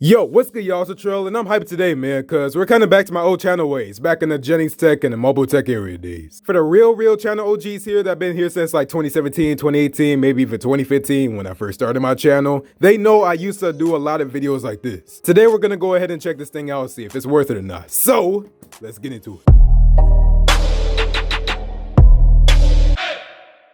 Yo, what's good, y'all? It's Latrell, and I'm hyped today, man, because we're kind of back to my old channel ways, back in the Jennings tech and the mobile tech area days. For the real channel OGs here that have been here since like 2017, 2018, maybe even 2015 when I first started my channel, they know I used to do a lot of videos like this. Today, we're going to go ahead and check this thing out and see if it's worth it or not. So, let's get into it.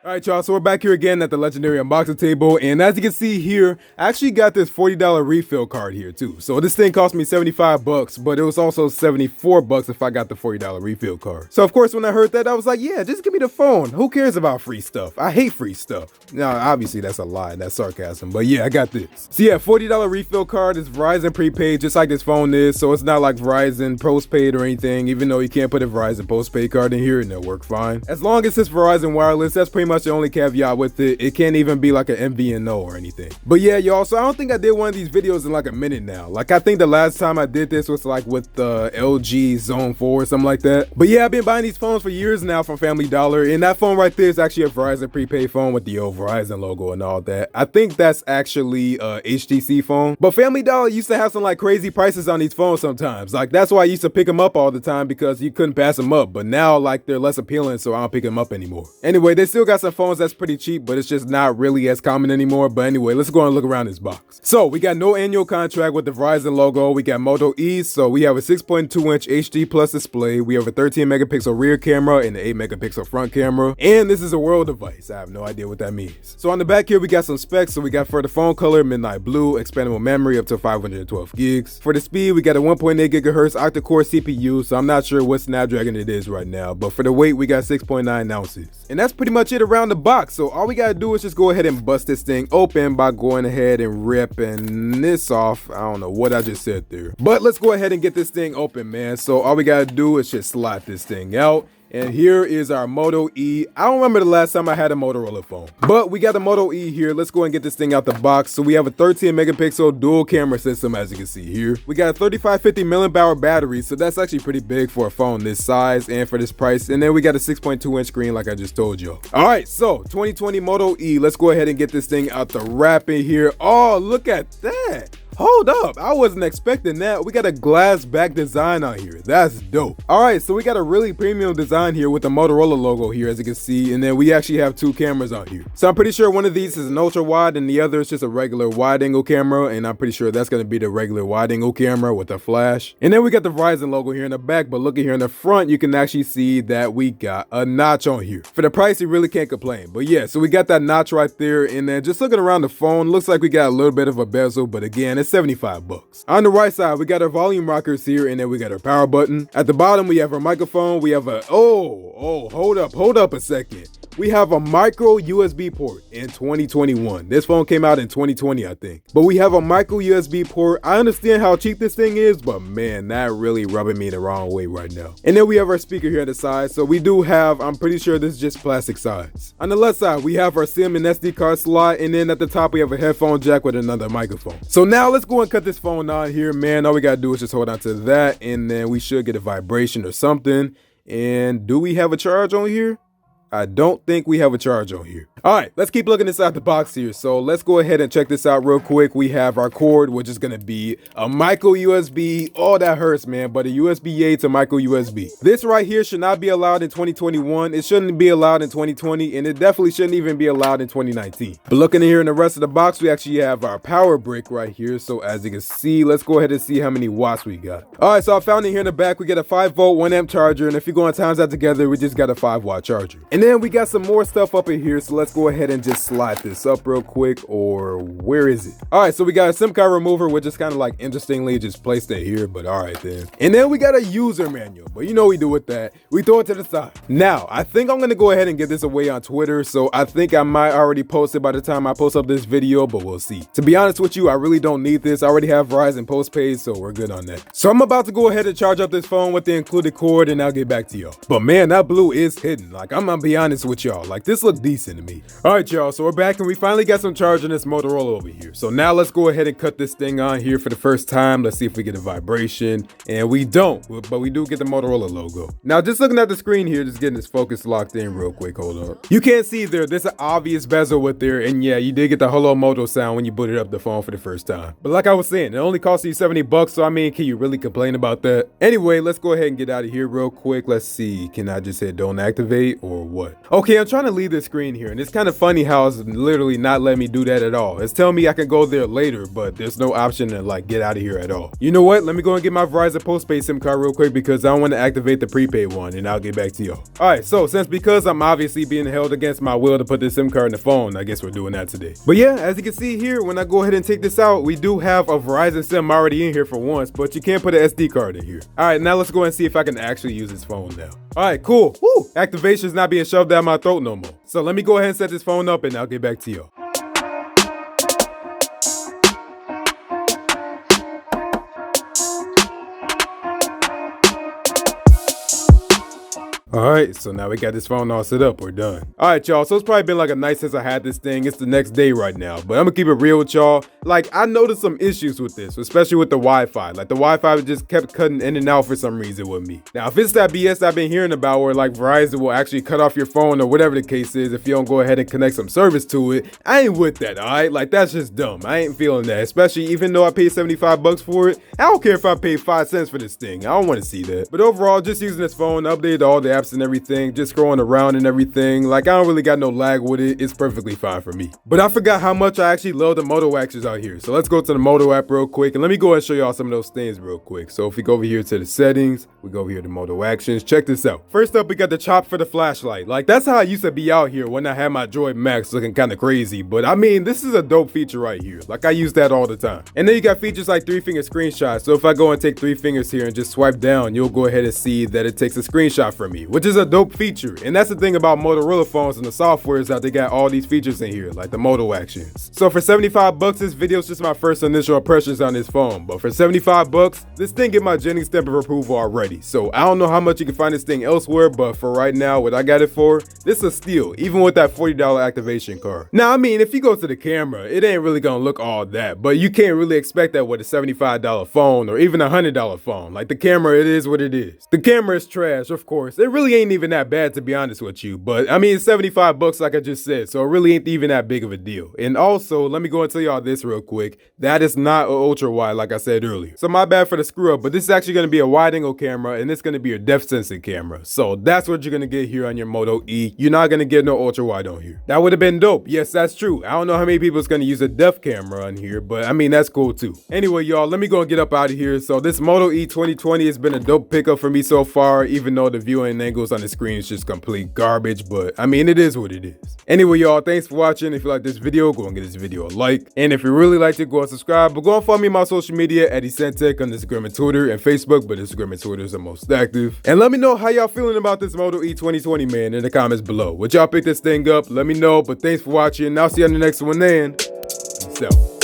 Alright, y'all, so we're back here again at the legendary unboxing table, and as you can see here, I actually got this $40 refill card here too. So this thing cost me 75 bucks, but it was also 74 bucks if I got the $40 refill card. So of course, when I heard that, I was like, yeah, just give me the phone. Who cares about free stuff? I hate free stuff. Now, obviously that's a lie, that's sarcasm, but yeah, I got this. So yeah, $40 refill card is Verizon Prepaid, just like this phone is, so it's not like Verizon Postpaid or anything, even though you can't put a Verizon Postpaid card in here and it'll work fine. As long as it's Verizon Wireless, that's pretty much the only caveat with it. It can't even be like an MVNO or anything. But yeah, y'all, so I don't think I did one of these videos in like a minute now. Like, I think the last time I did this was like with the LG Zone 4 or something like that. But yeah, I've been buying these phones for years now from Family Dollar, and that phone right there is actually a Verizon prepaid phone with the old Verizon logo and all that. I think that's actually a HTC phone. But Family Dollar used to have some like crazy prices on these phones sometimes. Like, that's why I used to pick them up all the time, because you couldn't pass them up. But now, like, they're less appealing, so I don't pick them up anymore. Anyway, they still got some phones that's pretty cheap, but it's just not really as common anymore. But anyway, let's go and look around this box. So we got no annual contract with the Verizon logo. We got Moto E, so we have a 6.2-inch HD plus display. We have a 13 megapixel rear camera and an 8 megapixel front camera, and this is a world device. I have no idea what that means. So on the back here, we got some specs. So we got for the phone color, midnight blue, expandable memory up to 512 gigs. For the speed, we got a 1.8 gigahertz octa-core CPU, so I'm not sure what Snapdragon it is right now, but for the weight, we got 6.9 ounces. And that's pretty much it around the box. So all we gotta do is just go ahead and bust this thing open by going ahead and ripping this off. I don't know what I just said there, but let's go ahead and get this thing open, man. So all we gotta do is just slide this thing out. And here is our Moto E. I don't remember the last time I had a Motorola phone, but we got the Moto E here. Let's go and get this thing out the box. So we have a 13 megapixel dual camera system, as you can see here. We got a 3550 milliamp battery, so that's actually pretty big for a phone this size and for this price. And then we got a 6.2-inch screen, like I just told you. All right, so 2020 Moto E. Let's go ahead and get this thing out the wrapping here. Oh, look at that. Hold up, I wasn't expecting that. We got a glass back design on here. That's dope. All right, so we got a really premium design here with the Motorola logo here, as you can see, and then we actually have two cameras on here. So I'm pretty sure one of these is an ultra wide and the other is just a regular wide angle camera, and I'm pretty sure that's gonna be the regular wide angle camera with a flash. And then we got the Verizon logo here in the back, but look at here in the front, you can actually see that we got a notch on here. For the price, you really can't complain. But yeah, so we got that notch right there, and then just looking around the phone, looks like we got a little bit of a bezel, but again, it's 75 bucks. On the right side, we got our volume rockers here, and then we got our power button. At the bottom, we have our microphone. We have a, hold up a second. We have a micro USB port in 2021. This phone came out in 2020, I think. But we have a micro USB port. I understand how cheap this thing is, but man, that really rubbing me the wrong way right now. And then we have our speaker here on the side. So we do have, I'm pretty sure this is just plastic sides. On the left side, we have our SIM and SD card slot. And then at the top, we have a headphone jack with another microphone. So now let's go and cut this phone on here, man. All we gotta do is just hold on to that, and then we should get a vibration or something. And do we have a charge on here? I don't think we have a charge on here. All right, let's keep looking inside the box here. So let's go ahead and check this out real quick. We have our cord, which is gonna be a micro USB. Oh, that hurts, man, but a USB-A to micro USB. This right here should not be allowed in 2021. It shouldn't be allowed in 2020, and it definitely shouldn't even be allowed in 2019. But looking here in the rest of the box, we actually have our power brick right here. So as you can see, let's go ahead and see how many watts we got. All right, so I found it here in the back. We get a 5-volt, 1-amp charger, and if you're going to times that together, we just got a 5-watt charger. And then we got some more stuff up in here, so let's go ahead and just slide this up real quick, or where is it? All right, so we got a SIM card remover, which is kind of like interestingly just placed it here, but all right then. And then we got a user manual, but you know what we do with that. We throw it to the side. Now, I think I'm gonna go ahead and give this away on Twitter, so I think I might already post it by the time I post up this video, but we'll see. To be honest with you, I really don't need this. I already have Verizon postpaid, so we're good on that. So I'm about to go ahead and charge up this phone with the included cord, and I'll get back to y'all. But man, that blue is hidden. Like, I'm not be honest with y'all, like this looked decent to me. Alright y'all, so we're back and we finally got some charge on this Motorola over here. So now let's go ahead and cut this thing on here for the first time. Let's see if we get a vibration. And we don't, but we do get the Motorola logo. Now just looking at the screen here, just getting this focus locked in real quick, hold up. You can't see there, there's an obvious bezel with there, and yeah, you did get the hello moto sound when you booted up the phone for the first time. But like I was saying, it only cost you 70 bucks, so I mean, can you really complain about that? Anyway, let's go ahead and get out of here real quick. Let's see, can I just hit don't activate or what? Okay, I'm trying to leave the screen here, and it's kind of funny how it's literally not letting me do that at all. It's telling me I can go there later, but there's no option to like get out of here at all. You know what? Let me go and get my Verizon postpaid SIM card real quick because I don't want to activate the prepaid one, and I'll get back to y'all. Alright, so because I'm obviously being held against my will to put this SIM card in the phone, I guess we're doing that today. But yeah, as you can see here, when I go ahead and take this out, we do have a Verizon SIM already in here for once, but you can't put an SD card in here. Alright, now let's go and see if I can actually use this phone now. Alright, cool. Woo! Activation's not being shoved down my throat no more. So let me go ahead and set this phone up and I'll get back to y'all. Alright, so now we got this phone all set up, we're done. Alright y'all, so it's probably been like a night since I had this thing. It's the next day right now, but I'm gonna keep it real with y'all. Like, I noticed some issues with this, especially with the Wi-Fi. Like, the Wi-Fi just kept cutting in and out for some reason with me. Now, if it's that BS I've been hearing about where like Verizon will actually cut off your phone or whatever the case is if you don't go ahead and connect some service to it, I ain't with that, alright? Like, that's just dumb. I ain't feeling that, especially even though I paid 75 bucks for it. I don't care if I paid 5 cents for this thing. I don't want to see that. But overall, just using this phone, updated all the apps and everything, just scrolling around and everything, like I don't really got no lag with it. It's perfectly fine for me. But I forgot how much I actually love the Moto actions out here. So let's go to the Moto app real quick and let me go and show y'all some of those things real quick. So if we go over here to the settings, we go over here to Moto actions, check this out. First up, we got the chop for the flashlight. Like that's how I used to be out here when I had my Droid Max looking kind of crazy. But I mean, this is a dope feature right here. Like I use that all the time. And then you got features like 3-finger screenshot. So if I go and take 3 fingers here and just swipe down, you'll go ahead and see that it takes a screenshot from me, which is a dope feature. And that's the thing about Motorola phones and the software is that they got all these features in here, like the Moto actions. So for 75 bucks, this video is just my first initial impressions on this phone. But for 75 bucks, this thing get my Jennings stamp of approval already. So I don't know how much you can find this thing elsewhere, but for right now, what I got it for, this is a steal, even with that $40 activation card. Now, I mean, if you go to the camera, it ain't really gonna look all that, but you can't really expect that with a $75 phone or even a $100 phone. Like the camera, it is what it is. The camera is trash, of course. It really ain't even that bad to be honest with you, but I mean, it's 75 bucks like I just said, so it really ain't even that big of a deal. And also, let me go and tell y'all this real quick. That is not an ultra wide like I said earlier. So my bad for the screw up, but this is actually gonna be a wide angle camera and it's gonna be a depth sensing camera. So that's what you're gonna get here on your Moto E. You're not gonna get no ultra wide on here. That would have been dope. Yes, that's true. I don't know how many people is gonna use a depth camera on here, but I mean, that's cool too. Anyway, y'all, let me go and get up out of here. So this Moto E 2020 has been a dope pickup for me so far, even though the viewing angles on the screen is just complete garbage, but I mean, it is what it is. Anyway, y'all, thanks for watching. If you like this video, go and give this video a like. And if you really liked it, go and subscribe. But go and follow me on my social media at Ecentech on Instagram and Twitter and Facebook, but Instagram and Twitter is the most active. And let me know how y'all feeling about this Moto E 2020, man, in the comments below. Would y'all pick this thing up? Let me know. But thanks for watching. I'll see you on the next one then. Peace out.